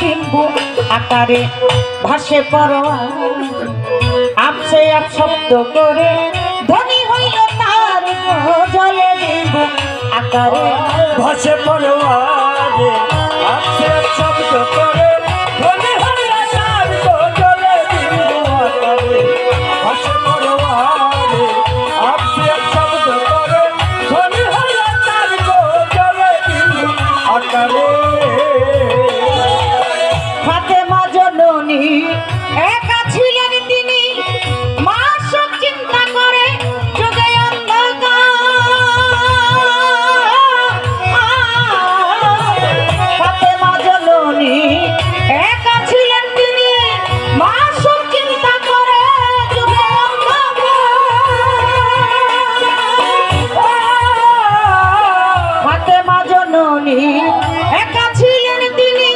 বিন্দু আকারে ভাসে পরোয়ান আপসে আপ শব্দ করে ধ্বনি হইল তার জলে বিন্দু আকারে ভাসে পরোয়ানে আপসে আপ শব্দ করে ধ্বনি হইল তার জলে বিন্দু আকারে ভাসে পরোয়ানে আপসে আপ শব্দ করে ধ্বনি হইল তার জলে বিন্দু আকারে ফাতেমা জননী একা ছিলেন তিনি মা সব চিন্তা করে যুগে ফাতেমা জননী একা ছিলেন তিনি মা সব চিন্তা করে যুগে ফাতেমা জননী একা ছিলেন তিনি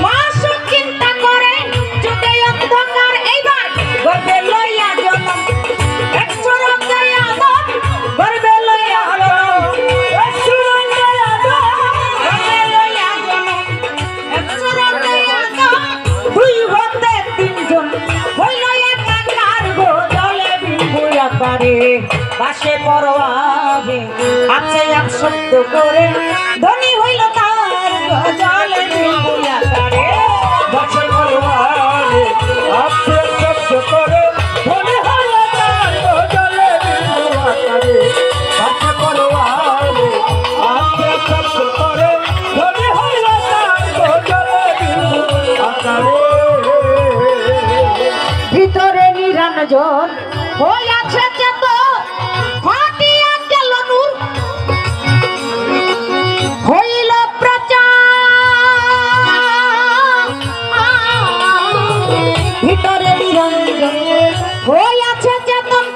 মা সব চিন্তা করে যুগে অন্ধকার এইবার গর্বে লইয়া জন্ম এক চরম দয়াদম গর্বে লইয়া জন্ম এক চরম দয়াদম গর্বে লইয়া জন্ম এক চরম দয়াদম দুই হতে তিনজন হইল একাকার গো জলে বিন্দু আকারে ভাসে পরোয়ানে আছে এক শব্দ করে ধ্বনি হইল তার গো জলে বিন্দু আকারে ভাসে পরোয়ানে আপসে আপ শব্দ করে ধ্বনি হইল তার জলে বিন্দু আকারে ভাসে পরোয়ানে আপসে আপ শব্দ করে ধ্বনি হইল তার জলে বিন্দু আকারে ভিতরে নিরঞ্জন হইয়াছে চেত ফাটিয়া গেল নূর হইল প্রচার ভিতরে নিরঞ্জন হইয়াছে চেতন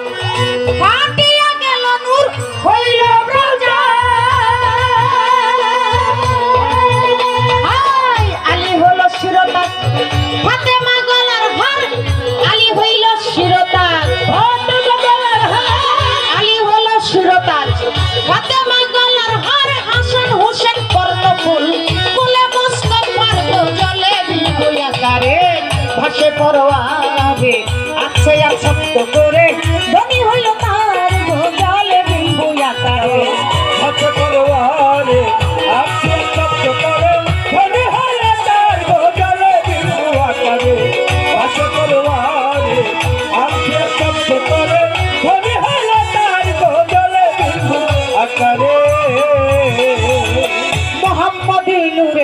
ফাটিয়া গেল নূর হইল প্রচার আলী হলো শিরোতাজ ফাতেমা গলার হার আলী হইল শিরোতাজ আলী হলো শিরোতাজ ফাতেমা গলার হার হাসান হোসেন কর্ণফুল ফুলে মস্তক মারত জলে বিন্দু আকারে ভাসে পরোয়ানে আছে আর শব্দ করে ধ্বনি হইল তার গো জলে বিন্দু আকারে ভাসে পরোয়ানে আপসে আপ শব্দ করে ধ্বনি হইল তার জলে বিন্দু আকারে ভাসে পরোয়ানে আপসে আপ শব্দ করে ধ্বনি হইল তার জলে বিন্দু আকারে মোহাম্মদ নূর